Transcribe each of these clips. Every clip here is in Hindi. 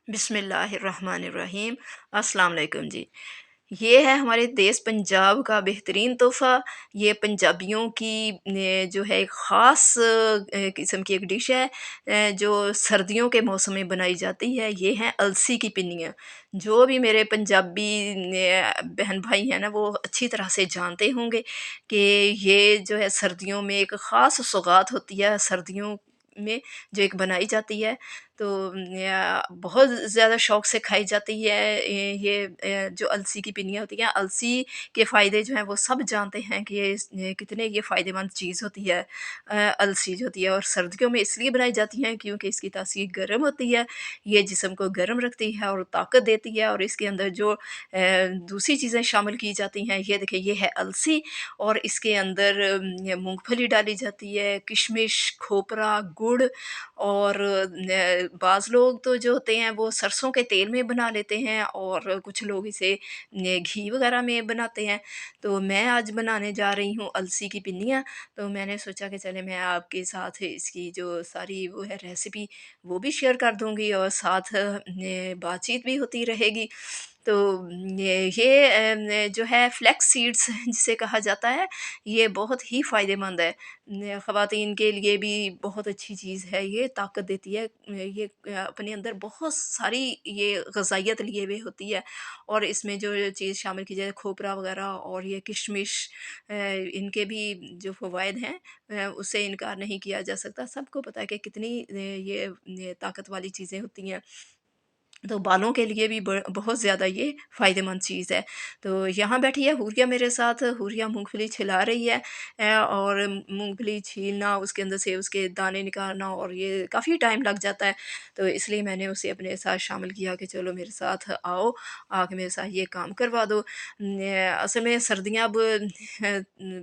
बिस्मिल्लाहिर्रहमानिर्रहीम। अस्सलाम वालेकुम जी। ये है हमारे देश पंजाब का बेहतरीन तोहफ़ा। ये पंजाबियों की जो है एक ख़ास किस्म की एक डिश है, जो सर्दियों के मौसम में बनाई जाती है। ये हैं अलसी की पिन्नियाँ। जो भी मेरे पंजाबी बहन भाई हैं ना, वो अच्छी तरह से जानते होंगे कि ये जो है सर्दियों में एक ख़ास सौगात होती है, सर्दियों में जो एक बनाई जाती है। तो बहुत ज़्यादा शौक से खाई जाती है। जो अलसी की पिन्नियाँ होती हैं, अलसी के फ़ायदे जो हैं वो सब जानते हैं कि ये कितने ये फ़ायदेमंद चीज़ होती है। अलसी जो होती है और सर्दियों में इसलिए बनाई जाती हैं क्योंकि इसकी तासीर गर्म होती है। ये जिस्म को गर्म रखती है और ताकत देती है, और इसके अंदर जो दूसरी चीज़ें शामिल की जाती हैं, ये देखिए ये है अलसी, और इसके अंदर मूँगफली डाली जाती है, किशमिश, खोपरा, गुड़, और बाज़ लोग तो जो होते हैं वो सरसों के तेल में बना लेते हैं, और कुछ लोग इसे घी वगैरह में बनाते हैं। तो मैं आज बनाने जा रही हूँ अलसी की पिन्नियाँ। तो मैंने सोचा कि चले मैं आपके साथ इसकी जो सारी वो है रेसिपी वो भी शेयर कर दूँगी, और साथ बातचीत भी होती रहेगी। तो जो है फ्लैक्स सीड्स जिसे कहा जाता है, ये बहुत ही फ़ायदेमंद है। ख़वातीन के लिए भी बहुत अच्छी चीज़ है, ये ताकत देती है। ये अपने अंदर बहुत सारी ये ग़ज़ाइयत लिए हुए होती है, और इसमें जो चीज़ शामिल की जाए खोपरा वग़ैरह और ये किशमिश, इनके भी जो फ़वाइद हैं उससे इनकार नहीं किया जा सकता। सबको पता है कि कितनी ये ताकत वाली चीज़ें होती हैं। तो बालों के लिए भी बहुत ज़्यादा ये फ़ायदेमंद चीज़ है। तो यहाँ बैठी है हुरिया मेरे साथ, हुरिया मूँगफली छिला रही है, और मूँगफली छीलना, उसके अंदर से उसके दाने निकालना, और ये काफ़ी टाइम लग जाता है। तो इसलिए मैंने उसे अपने साथ शामिल किया कि चलो मेरे साथ आओ, आके मेरे साथ ये काम करवा दो। असल में सर्दियाँ अब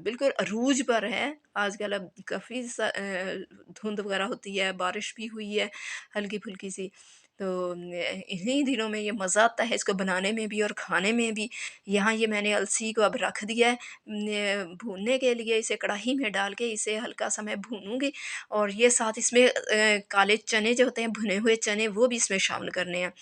बिल्कुल अरूज पर हैं। आजकल अब काफ़ी धुंध वग़ैरह होती है, बारिश भी हुई है हल्की-फुल्की सी। तो इन्हीं दिनों में ये मज़ा आता है इसको बनाने में भी और खाने में भी। यहाँ ये मैंने अलसी को अब रख दिया है भूनने के लिए। इसे कढ़ाई में डाल के इसे हल्का-सा मैं भूनूँगी, और ये साथ इसमें काले चने जो होते हैं, भुने हुए चने, वो भी इसमें शामिल करने हैं।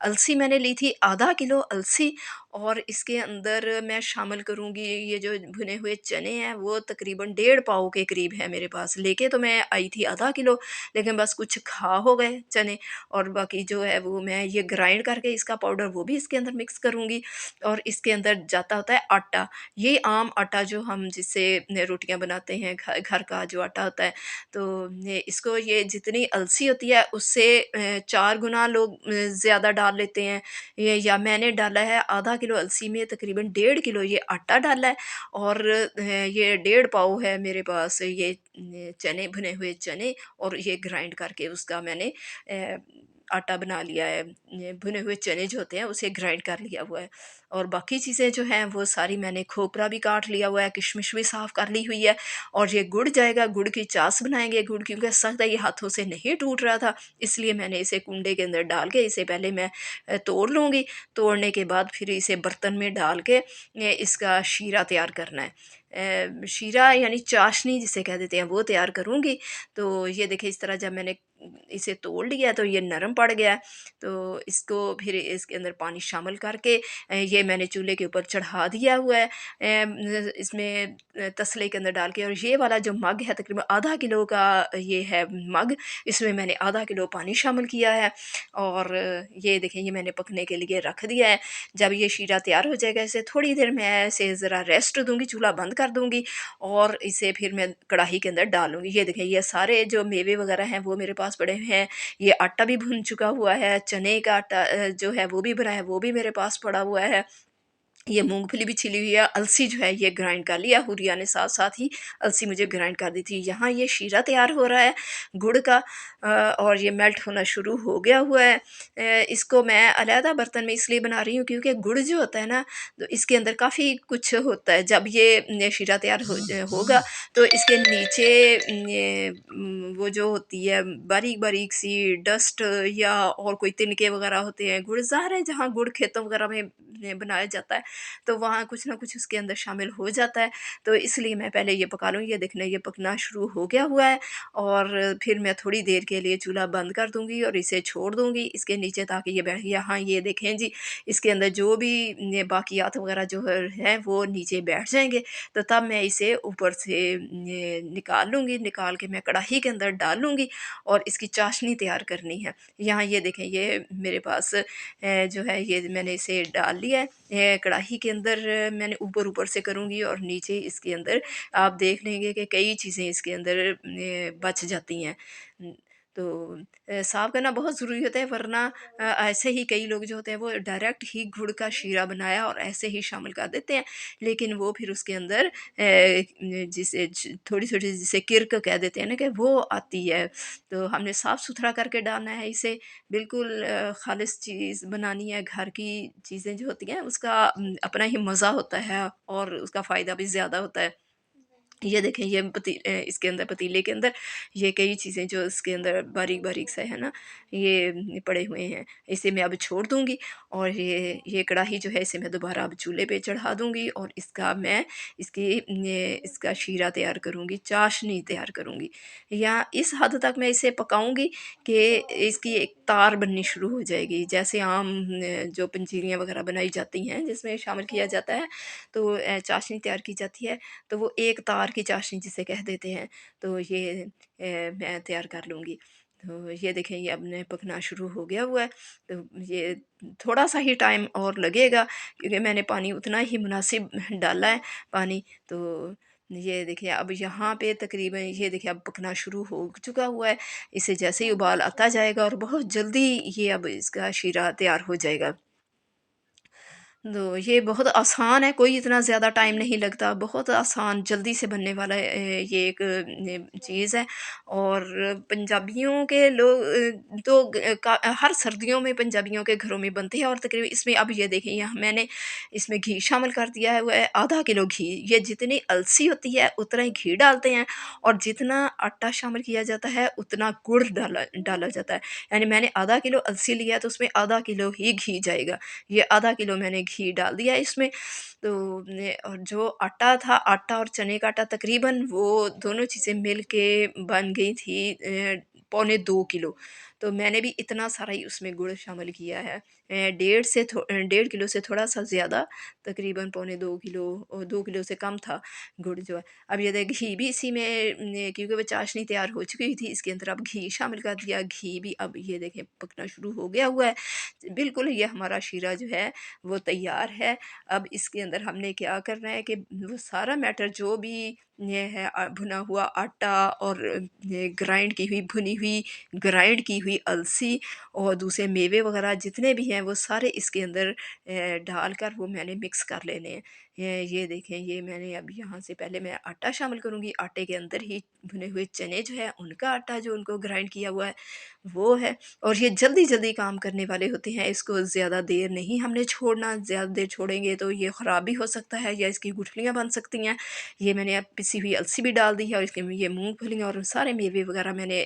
अलसी मैंने ली थी आधा किलो अलसी, और इसके अंदर मैं शामिल करूँगी ये जो भुने हुए चने हैं, वो तकरीबन डेढ़ पाव के करीब है मेरे पास। लेके तो मैं आई थी आधा किलो, लेकिन बस कुछ खा हो गए चने, और बाकी जो है वो मैं ये ग्राइंड करके इसका पाउडर वो भी इसके अंदर मिक्स करूँगी। और इसके अंदर जाता होता है आटा। ये आम आटा जो हम जिससे रोटियाँ बनाते हैं, घर का जो आटा होता है। तो ये जितनी अलसी होती है उससे 4 गुना लोग ज़्यादा डाल लेते हैं। ये या मैंने डाला है आधा किलो अलसी में तकरीबन डेढ़ किलो ये आटा डाला है, और ये डेढ़ पाव है मेरे पास ये चने, भुने हुए चने, और ये ग्राइंड करके उसका मैंने अ, आटा बना लिया है। ये भुने हुए चने जो होते हैं उसे ग्राइंड कर लिया हुआ है, और बाकी चीज़ें जो हैं वो सारी मैंने खोपरा भी काट लिया हुआ है, किशमिश भी साफ़ कर ली हुई है, और ये गुड़ जाएगा, गुड़ की चास बनाएँगे। गुड़ क्योंकि सख्त है, ये हाथों से नहीं टूट रहा था, इसलिए मैंने इसे कुंडे के अंदर डाल के इसे पहले मैं तोड़ लूँगी। तोड़ने के बाद फिर इसे बर्तन में डाल के इसका शीरा तैयार करना है। शीरा यानी चाशनी जिसे कह देते हैं, वो तैयार करूँगी। तो ये देखिए इस तरह जब मैंने इसे तोड़ लिया तो ये नरम पड़ गया है। तो इसको फिर इसके अंदर पानी शामिल करके ये मैंने चूल्हे के ऊपर चढ़ा दिया हुआ है। इसमें तसले के अंदर डाल के, और ये वाला जो मग है तकरीबन आधा किलो का ये है मग, इसमें मैंने आधा किलो पानी शामिल किया है, और ये देखिए ये मैंने पकने के लिए रख दिया है। जब ये शीरा तैयार हो जाएगा, इसे थोड़ी देर मैं इसे ज़रा रेस्ट दूँगी, चूल्हा बंद कर दूँगी, और इसे फिर मैं कढ़ाई के अंदर डालूँगी। ये देखिए ये सारे जो मेवे वगैरह हैं वो मेरे पास पड़े हुए हैं। ये आटा भी भुन चुका हुआ है, चने का आटा जो है वो भी भुना है, वो भी मेरे पास पड़ा हुआ है। ये मूँगफली भी छिली हुई है, अलसी जो है ये ग्राइंड कर लिया, हुरिया ने साथ-साथ ही अलसी मुझे ग्राइंड कर दी थी। यहाँ ये शीरा तैयार हो रहा है गुड़ का, और ये मेल्ट होना शुरू हो गया हुआ है। इसको मैं अलहदा बर्तन में इसलिए बना रही हूँ क्योंकि गुड़ जो होता है ना, तो इसके अंदर काफ़ी कुछ होता है। जब ये शीरा तैयार होगा तो इसके नीचे वो जो होती है बारीक-बारीक सी डस्ट या और कोई तिनके वग़ैरह होते हैं, गुड़ ज़ाहिर है जहाँ गुड़ खेतों वग़ैरह में बनाया जाता है, तो वहाँ कुछ ना कुछ उसके अंदर शामिल हो जाता है। तो इसलिए मैं पहले ये पका लूँगी, ये देखना ये पकना शुरू हो गया हुआ है और फिर मैं थोड़ी देर के लिए चूल्हा बंद कर दूँगी और इसे छोड़ दूँगी इसके नीचे, ताकि ये बैठ यहाँ ये देखें जी, इसके अंदर जो भी ये बाकियात वग़ैरह जो है वो नीचे बैठ जाएँगे। तो तब मैं इसे ऊपर से ये निकाल लूँगी, निकाल के मैं कढ़ाई के अंदर डाल लूँगी और इसकी चाशनी तैयार करनी है। यहाँ ये देखें ये मेरे पास जो है ये मैंने इसे डाल लिया है। कढ़ाई के अंदर मैंने ऊपर-ऊपर से करूँगी और नीचे इसके अंदर आप देख लेंगे कि कई चीज़ें इसके अंदर बच जाती हैं। उम, तो साफ़ करना बहुत ज़रूरी होता है, वरना ऐसे ही कई लोग जो होते हैं वो डायरेक्ट ही गुड़ का शीरा बनाया और ऐसे ही शामिल कर देते हैं। लेकिन वो फिर उसके अंदर जिसे थोड़ी-थोड़ी जिसे किर्क कह देते हैं ना, कि वो आती है। तो हमने साफ़-सुथरा करके डालना है इसे, बिल्कुल ख़ालिस चीज़ बनानी है। घर की चीज़ें जो होती हैं उसका अपना ही मज़ा होता है और उसका फ़ायदा भी ज़्यादा होता है। ये देखें ये इसके अंदर पतीले के अंदर ये कई चीज़ें जो इसके अंदर बारीक-बारीक से है ना, ये पड़े हुए हैं। इसे मैं अब छोड़ दूँगी और ये कढ़ाई जो है इसे मैं दोबारा अब चूल्हे पे चढ़ा दूँगी और इसका मैं इसका शीरा तैयार करूँगी, चाशनी तैयार करूँगी। या इस हद तक मैं इसे पकाऊँगी कि इसकी एक तार बननी शुरू हो जाएगी। जैसे आम जो पंजीरियाँ वग़ैरह बनाई जाती हैं जिसमें शामिल किया जाता है, तो चाशनी तैयार की जाती है। तो वो एक तार की चाशनी जिसे कह देते हैं, तो ये मैं तैयार कर लूँगी। तो ये देखें ये अब न पकना शुरू हो गया हुआ है, तो ये थोड़ा-सा ही टाइम और लगेगा क्योंकि मैंने पानी उतना ही मुनासिब डाला है पानी। तो ये देखिए अब यहाँ पे तकरीबन ये देखिए अब पकना शुरू हो चुका हुआ है। इसे जैसे ही उबाल आता जाएगा और बहुत जल्दी ये अब इसका शीरा तैयार हो जाएगा। तो ये बहुत आसान है, कोई इतना ज़्यादा टाइम नहीं लगता, बहुत आसान जल्दी से बनने वाला ये एक चीज़ है। और पंजाबियों के लोग तो हर सर्दियों में पंजाबियों के घरों में बनते हैं और तकरीबन इसमें अब ये देखिए यहाँ मैंने इसमें घी शामिल कर दिया है, वो है आधा किलो घी। ये जितनी अलसी होती है उतना ही घी डालते हैं और जितना आटा शामिल किया जाता है उतना गुड़ डाला डाला जाता है। यानी मैंने आधा किलो अलसी लिया है तो उसमें आधा किलो ही घी जाएगा। ये आधा किलो मैंने घी डाल दिया है इसमें। तो ने और जो आटा था, आटा और चने का आटा तकरीबन वो दोनों चीज़ें मिल के बन गई थी पौने 2 किलो। तो मैंने भी इतना सारा ही उसमें गुड़ शामिल किया है। डेढ़ किलो से थोड़ा-सा ज़्यादा, तकरीबन पौने 2 किलो, 2 किलो से कम था गुड़ जो है। अब ये देख घी भी इसी में क्योंकि वो चाशनी तैयार हो चुकी थी, इसके अंदर अब घी शामिल कर दिया। घी भी अब ये देखें पकना शुरू हो गया हुआ है। बिल्कुल ये हमारा शीरा जो है वो तैयार है। अब इसके अंदर हमने क्या करना है कि वो सारा मैटर जो भी ये है भुना हुआ आटा और ये ग्राइंड की हुई भुनी हुई ग्राइंड की हुई अलसी और दूसरे मेवे वगैरह जितने भी हैं वो सारे इसके अंदर डालकर वो मैंने मिक्स कर लेने हैं। ये देखें ये मैंने अब यहाँ से पहले मैं आटा शामिल करूँगी, आटे के अंदर ही भुने हुए चने जो है उनका आटा जो उनको ग्राइंड किया हुआ है वो है। और ये जल्दी-जल्दी काम करने वाले होते हैं, इसको ज़्यादा देर नहीं हमने छोड़ना, ज़्यादा देर छोड़ेंगे तो ये ख़राब भी हो सकता है या इसकी गुठलियाँ बन सकती हैं। ये मैंने अब पिसी हुई अलसी भी डाल दी है और इसके में ये मूँगफली और सारे मेवे वग़ैरह मैंने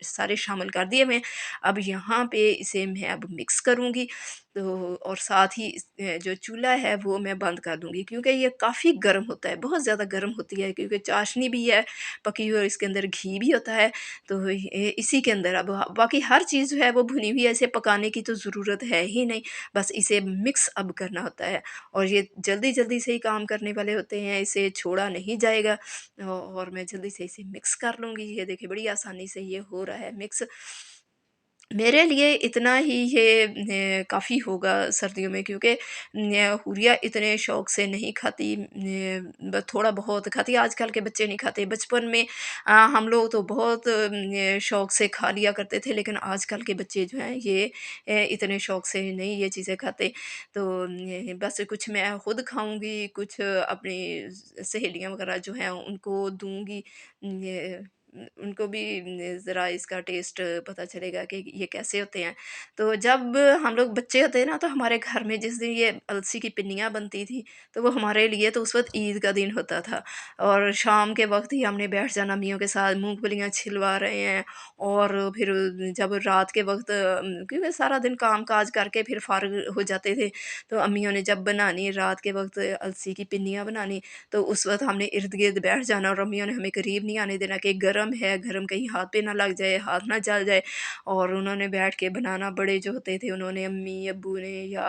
सारे शामिल कर दिए हुए हैं। अब यहाँ पे इसे मैं अब मिक्स करूँगी, तो और साथ ही जो चूल्हा है वो मैं बंद कर दूँगी क्योंकि ये काफ़ी गर्म होता है, बहुत ज़्यादा गर्म होती है क्योंकि चाशनी भी है पकी हुई और इसके अंदर घी भी होता है। तो ये इसी के अंदर अब बाकी हर चीज़ जो है वो भुनी हुई है, इसे पकाने की तो ज़रूरत है ही नहीं, बस इसे मिक्स अब करना होता है। और ये जल्दी-जल्दी से ही काम करने वाले होते हैं, इसे छोड़ा नहीं जाएगा और मैं जल्दी से इसे मिक्स कर लूँगी। ये देखिए बड़ी आसानी से ये हो रहा है मिक्स। मेरे लिए इतना ही ये काफ़ी होगा सर्दियों में क्योंकि हुरिया इतने शौक से नहीं खाती, थोड़ा बहुत खाती है, आजकल के बच्चे नहीं खाते। बचपन में हम लोग तो बहुत शौक से खा लिया करते थे, लेकिन आजकल के बच्चे जो हैं ये इतने शौक से नहीं ये चीज़ें खाते। तो बस कुछ मैं खुद खाऊँगी, कुछ अपनी सहेलियाँ वगैरह जो हैं उनको दूँगी। उनको भी ज़रा इसका टेस्ट पता चलेगा कि ये कैसे होते हैं। तो जब हम लोग बच्चे होते हैं ना, तो हमारे घर में जिस दिन ये अलसी की पिन्नियाँ बनती थी, तो वो हमारे लिए तो उस वक़्त ईद का दिन होता था। और शाम के वक़्त ही हमने बैठ जाना अम्मियों के साथ, मूँगफलियाँ छिलवा रहे हैं, और फिर जब रात के वक़्त क्योंकि सारा दिन काम-काज करके फिर फ़ारिग हो जाते थे, तो अम्मियों ने जब बनानी रात के वक़्त अलसी की पिन्नियाँ बनानी, तो उस वक़्त हमने इर्द-गिर्द बैठ जाना और अम्मियों ने हमें करीब नहीं आने देना कि गरम है, गरम कहीं हाथ पे ना लग जाए, हाथ ना जल जाए। और उन्होंने बैठ के बनाना, बड़े जो होते थे उन्होंने अम्मी-अब्बू ने या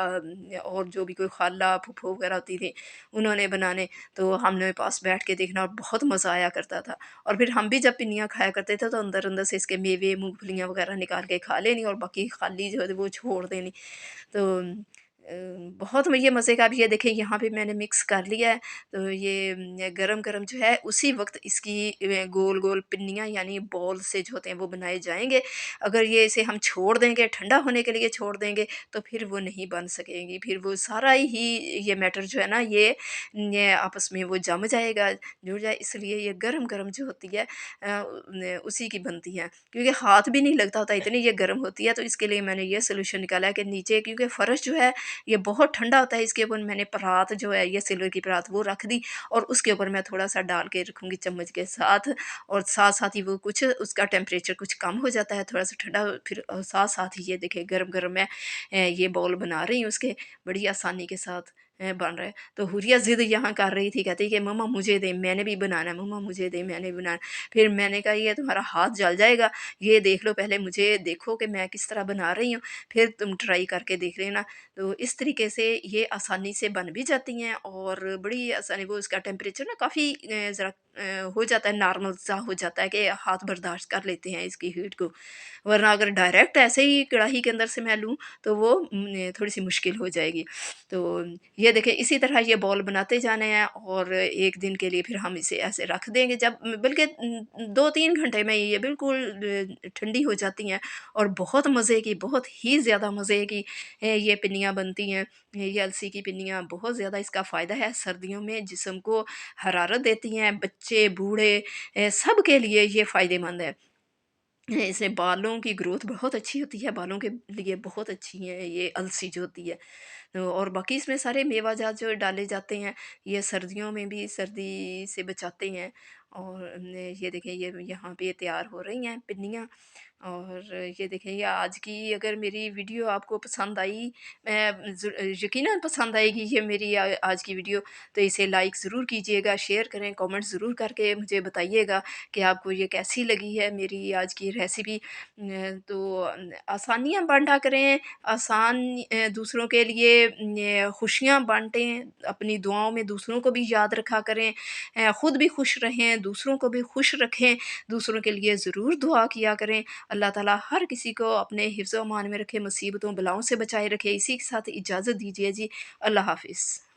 और जो भी कोई खाला, फूफू वगैरह होती थी, उन्होंने बनाने, तो हमने पास बैठ के देखना और बहुत मज़ा आया करता था। और फिर हम भी जब पिन्नियाँ खाया करते थे, तो अंदर-अंदर से इसके मेवे, मूँगफलियाँ वगैरह निकाल के खा लेनी और बाकी खाली जो है वो छोड़ देनी। तो अ, बहुत म ये मज़े का। अब ये देखिए यहाँ पे मैंने मिक्स कर लिया है, तो ये गरम-गरम जो है उसी वक़्त इसकी गोल-गोल पिन्नियाँ यानी बॉल से जो होते हैं वो बनाए जाएँगे। अगर ये इसे हम छोड़ देंगे, ठंडा होने के लिए छोड़ देंगे, तो फिर वो नहीं बन सकेंगी। फिर वो सारा ही ये मैटर जो है ना, ये आपस में वो जम जाएगा, जुड़ जाए, इसलिए ये गरम-गरम जो होती है उसी की बनती है। क्योंकि हाथ भी नहीं लगता होता, इतनी ये गर्म होती है, तो इसके लिए मैंने ये सॉल्यूशन निकाला है कि नीचे, क्योंकि फ़र्श जो है ये बहुत ठंडा होता है, इसके ऊपर मैंने परात जो है ये सिल्वर की परात वो रख दी, और उसके ऊपर मैं थोड़ा-सा डाल के रखूँगी चम्मच के साथ, और साथ-साथ ही वो कुछ उसका टेम्परेचर कुछ कम हो जाता है, थोड़ा-सा ठंडा, फिर साथ-साथ ही ये देखिए गरम-गरम मैं ये बॉल बना रही हूँ उसके, बड़ी आसानी के साथ बन रहा है। तो हुरिया ज़िद यहाँ कर रही थी, कहती कि मम्मा मुझे दे, मैंने भी बनाना है, मम्मा मुझे दे, मैंने भी बनाना है। फिर मैंने कहा ये तुम्हारा हाथ जल जाएगा, ये देख लो, पहले मुझे देखो कि मैं किस तरह बना रही हूँ, फिर तुम ट्राई करके देख लेना। तो इस तरीके से ये आसानी से बन भी जाती हैं, और बड़ी आसानी, वो उसका टेम्परेचर ना काफ़ी ज़रा हो जाता है, नॉर्मल सा हो जाता है कि हाथ बर्दाश्त कर लेते हैं इसकी हीट को। वरना अगर डायरेक्ट ऐसे ही कढ़ाई के अंदर से मैं लूँ, तो वो थोड़ी-सी मुश्किल हो जाएगी। तो ये देखिए इसी तरह ये बॉल बनाते जाने हैं, और 1 दिन के लिए फिर हम इसे ऐसे रख देंगे, जब बल्कि 2-3 घंटे में ये बिल्कुल ठंडी हो जाती हैं, और बहुत मज़े की, बहुत ही ज़्यादा मज़े की ये पिन्नियाँ बनती हैं। ये अलसी की पिन्नियाँ बहुत ज़्यादा इसका फ़ायदा है, सर्दियों में जिस्म को हरारत देती हैं, बच्चे, बूढ़े सब के लिए ये फ़ायदेमंद है। इससे बालों की ग्रोथ बहुत अच्छी होती है, बालों के लिए बहुत अच्छी है ये अलसी जो होती है। तो और बाकी इसमें सारे मेवा-जात जो डाले जाते हैं, ये सर्दियों में भी सर्दी से बचाते हैं। और ये देखिए ये यहाँ पे तैयार हो रही हैं पिन्नियाँ। और ये देखिए, ये आज की अगर मेरी वीडियो आपको पसंद आई, यकीनन पसंद आएगी ये मेरी आज की वीडियो, तो इसे लाइक ज़रूर कीजिएगा, शेयर करें, कमेंट ज़रूर करके मुझे बताइएगा कि आपको ये कैसी लगी है मेरी आज की रेसिपी। तो आसानियाँ बाँटा करें, दूसरों के लिए खुशियाँ बाँटें, अपनी दुआओं में दूसरों को भी याद रखा करें, खुद भी खुश रहें, दूसरों को भी खुश रखें, दूसरों के लिए ज़रूर दुआ किया करें। अल्लाह ताला हर किसी को अपने हिफ्ज़-ओ-अमान में रखे, मुसीबतों, बलाओं से बचाए रखे। इसी के साथ इजाज़त दीजिए जी। अल्लाह हाफ़िज़।